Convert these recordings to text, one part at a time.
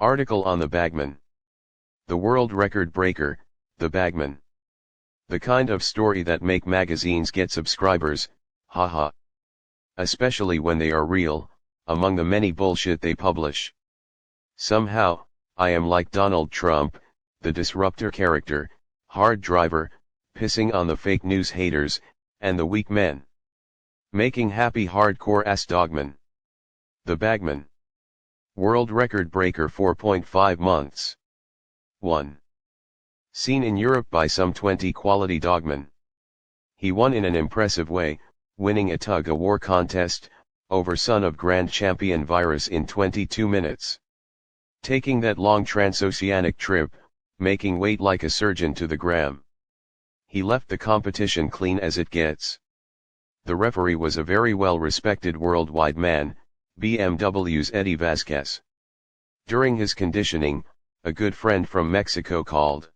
Article on the Bagman. The world record breaker, the Bagman. The kind of story that make magazines get subscribers, haha. Especially when they are real, among the many bullshit they publish. Somehow, I am like Donald Trump, the disruptor character, hard driver, pissing on the fake news haters, and the weak men. Making happy hardcore ass dogman. The Bagman. World record breaker 4.5 months. 1. Seen in Europe by some 20 quality dogmen. He won in an impressive way, winning a tug-of-war contest, over son of Grand Champion Virus in 22 minutes. Taking that long transoceanic trip, making weight like a surgeon to the gram. He left the competition clean as it gets. The referee was a very well-respected worldwide man, BMW's Eddie Vasquez. During his conditioning, a good friend from Mexico called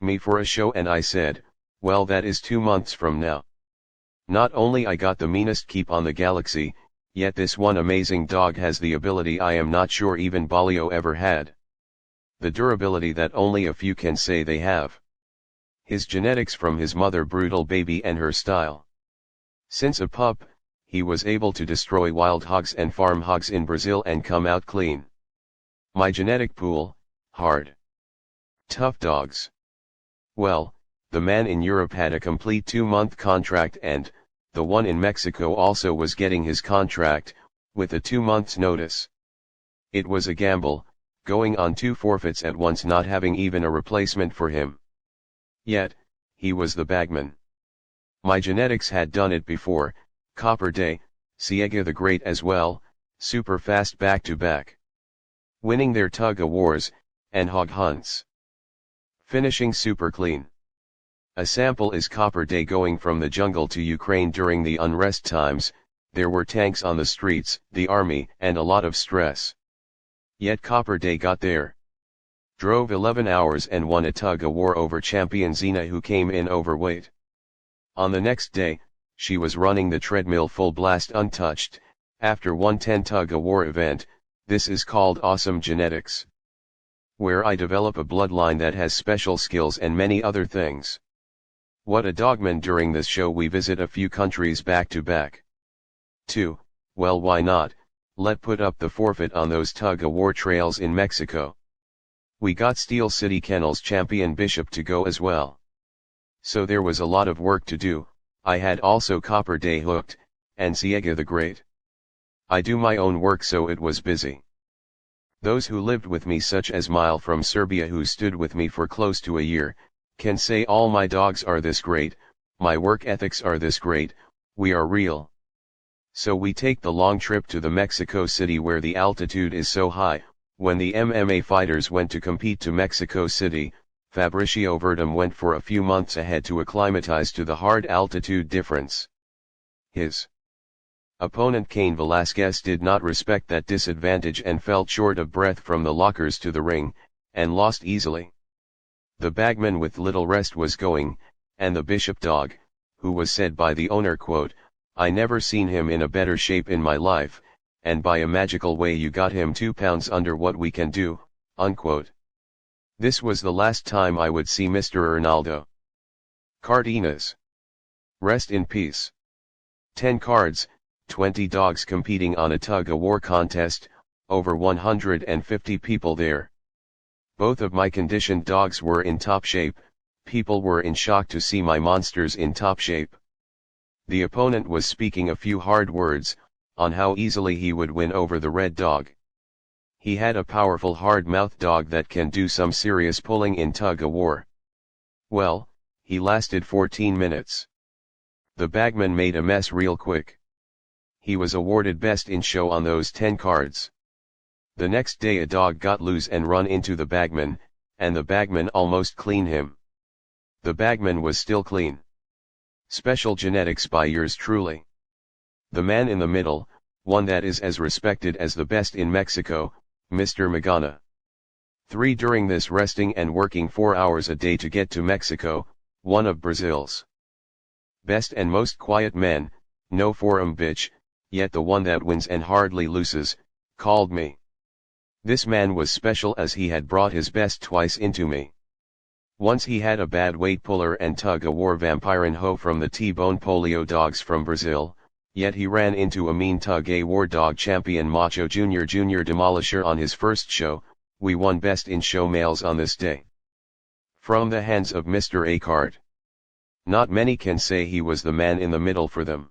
me for a show and I said, well, that is 2 months from now. Not only I got the meanest keep on the galaxy, yet this one amazing dog has the ability I am not sure even Balio ever had. The durability that only a few can say they have. His genetics from his mother brutal baby and her style. Since a pup, he was able to destroy wild hogs and farm hogs in Brazil and come out clean. My genetic pool, hard. Tough dogs. Well, the man in Europe had a complete 2-month contract and, the one in Mexico also was getting his contract, with a 2 months notice. It was a gamble, going on 2 forfeits at once, not having even a replacement for him. Yet, he was the Bagman. My genetics had done it before, Copper Day, Ciega the Great as well, super fast back-to-back. Winning their tug-of-wars, and hog hunts. Finishing super clean. A sample is Copper Day going from the jungle to Ukraine during the unrest times, there were tanks on the streets, the army, and a lot of stress. Yet Copper Day got there. Drove 11 hours and won a tug-of-war over champion Xena, who came in overweight. On the next day, she was running the treadmill full blast untouched, after 110 tug-of-war event. This is called awesome genetics. Where I develop a bloodline that has special skills and many other things. What a dogman. During this show we visit a few countries back to back. 2. Well, why not, let put up the forfeit on those tug-of-war trails in Mexico. We got Steel City Kennels champion Bishop to go as well. So there was a lot of work to do. I had also Copper Day hooked, and Ciega the Great. I do my own work, so it was busy. Those who lived with me, such as Mile from Serbia, who stood with me for close to a year, can say all my dogs are this great, my work ethics are this great, we are real. So we take the long trip to the Mexico City where the altitude is so high. When the MMA fighters went to compete to Mexico City, Fabricio Verdum went for a few months ahead to acclimatize to the hard altitude difference. His opponent Cain Velasquez did not respect that disadvantage and felt short of breath from the lockers to the ring, and lost easily. The Bagman with little rest was going, and the Bishop dog, who was said by the owner, quote, I never seen him in a better shape in my life, and by a magical way you got him 2 pounds under what we can do, unquote. This was the last time I would see Mr. Ronaldo. Cardenas. Rest in peace. 10 cards, 20 dogs competing on a tug-of-war contest, over 150 people there. Both of my conditioned dogs were in top shape, people were in shock to see my monsters in top shape. The opponent was speaking a few hard words, on how easily he would win over the red dog. He had a powerful hard-mouthed dog that can do some serious pulling in tug-of-war. Well, he lasted 14 minutes. The Bagman made a mess real quick. He was awarded best in show on those 10 cards. The next day a dog got loose and run into the Bagman, and the Bagman almost cleaned him. The Bagman was still clean. Special genetics by yours truly. The man in the middle, one that is as respected as the best in Mexico, Mr. Magana. 3 during this resting and working 4 hours a day to get to Mexico, one of Brazil's best and most quiet men, no forum bitch, yet the one that wins and hardly loses, called me. This man was special as he had brought his best twice into me. Once he had a bad weight puller and tug-of-war vampirinho from the T-bone polio dogs from Brazil, yet he ran into a mean tug-of-war dog champion Macho Jr. Demolisher on his first show. We won best in show males on this day. From the hands of Mr. Acart. Not many can say he was the man in the middle for them.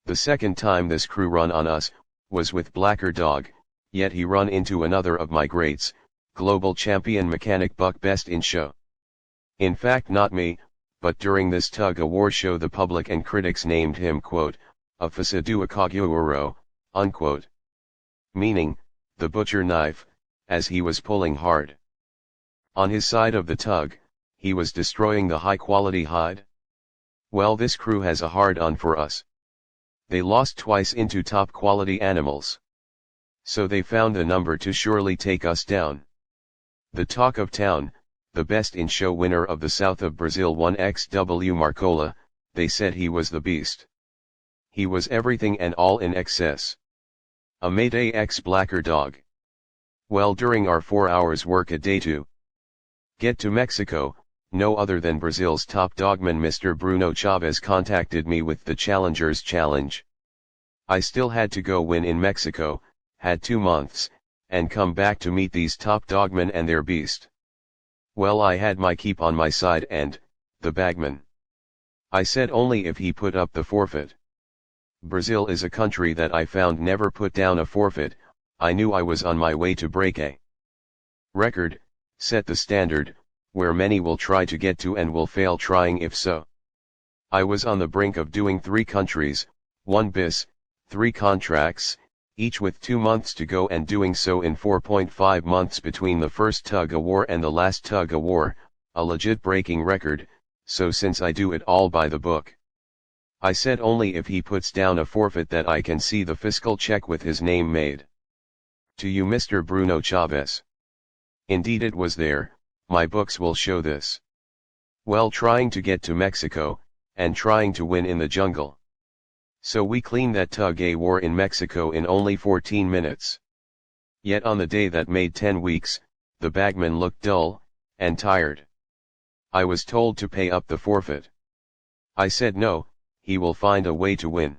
The second time this crew run on us, was with Blacker Dog, yet he run into another of my greats, global champion mechanic Buck Best in show. In fact not me, but during this tug-of-war show the public and critics named him quote, a Fasadua Kaguaro, unquote. Meaning, the butcher knife, as he was pulling hard. On his side of the tug, he was destroying the high-quality hide. Well, this crew has a hard-on for us. They lost twice into top-quality animals. So they found a number to surely take us down. The talk of town, the best in show winner of the south of Brazil 1XW Marcola, they said he was the beast. He was everything and all in excess. A Mayday X Blacker Dog. Well, during our 4 hours work a day to get to Mexico, no other than Brazil's top dogman Mr. Bruno Chavez contacted me with the Challengers Challenge. I still had to go win in Mexico, had 2 months, and come back to meet these top dogmen and their beast. Well, I had my keep on my side and, the Bagman. I said only if he put up the forfeit. Brazil is a country that I found never put down a forfeit. I knew I was on my way to break a record, set the standard, where many will try to get to and will fail trying if so. I was on the brink of doing 3 countries, 1 bis, 3 contracts, each with 2 months to go and doing so in 4.5 months between the first tug-of-war and the last tug-of-war, a legit breaking record, so since I do it all by the book. I said only if he puts down a forfeit that I can see the fiscal check with his name made. To you Mr. Bruno Chavez. Indeed it was there, my books will show this. Well, trying to get to Mexico, and trying to win in the jungle. So we cleaned that tug-of-war in Mexico in only 14 minutes. Yet on the day that made 10 weeks, the Bagman looked dull, and tired. I was told to pay up the forfeit. I said no, he will find a way to win.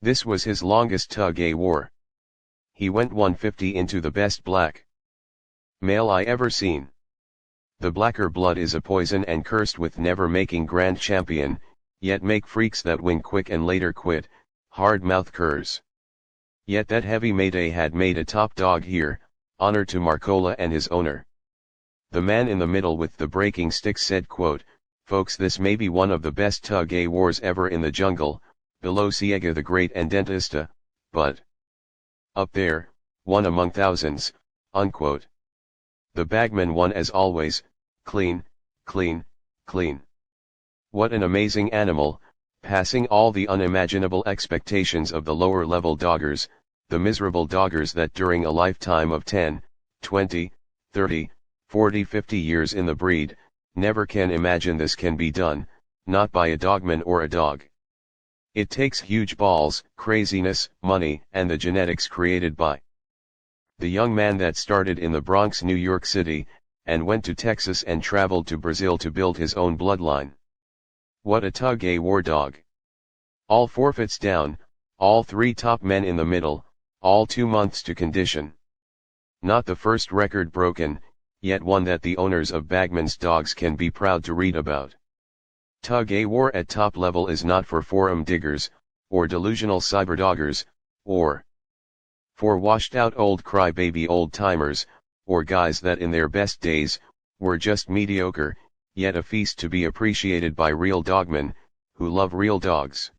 This was his longest tug-of-war. He went 150 into the best black male I ever seen. The blacker blood is a poison and cursed with never making grand champion, yet make freaks that win quick and later quit, hard mouth curs. Yet that heavy Mayday had made a top dog here, honor to Marcola and his owner. The man in the middle with the breaking stick said quote, folks, this may be one of the best tug-of-wars ever in the jungle, below Ciega the Great and Dentista, but up there, one among thousands, unquote. The Bagman won as always, clean, clean, clean. What an amazing animal, passing all the unimaginable expectations of the lower level doggers, the miserable doggers that during a lifetime of 10, 20, 30, 40, 50 years in the breed, never can imagine this can be done, not by a dogman or a dog. It takes huge balls, craziness, money, and the genetics created by the young man that started in the Bronx, New York City, and went to Texas and traveled to Brazil to build his own bloodline. What a tug-of-war dog. All forfeits down, all 3 top men in the middle, all 2 months to condition. Not the first record broken, yet one that the owners of Bagman's dogs can be proud to read about. Tug-of-war at top level is not for forum diggers, or delusional cyberdoggers, or for washed out old crybaby old timers, or guys that in their best days, were just mediocre, yet a feast to be appreciated by real dogmen, who love real dogs.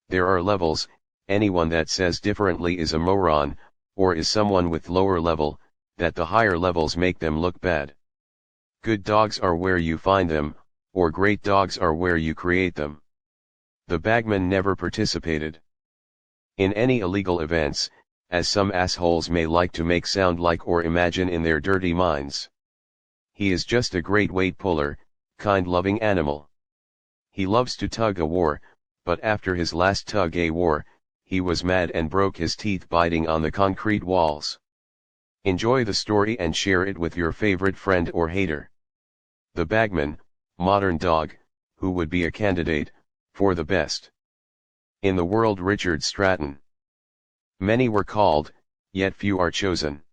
There are levels, anyone that says differently is a moron, or is someone with lower level, that the higher levels make them look bad. Good dogs are where you find them, or great dogs are where you create them. The Bagman never participated in any illegal events, as some assholes may like to make sound like or imagine in their dirty minds. He is just a great weight puller, kind-loving animal. He loves to tug-of-war, but after his last tug-of-war, he was mad and broke his teeth biting on the concrete walls. Enjoy the story and share it with your favorite friend or hater. The Bagman, modern dog, who would be a candidate for the best in the world. Richard Stratton. Many were called, yet few are chosen.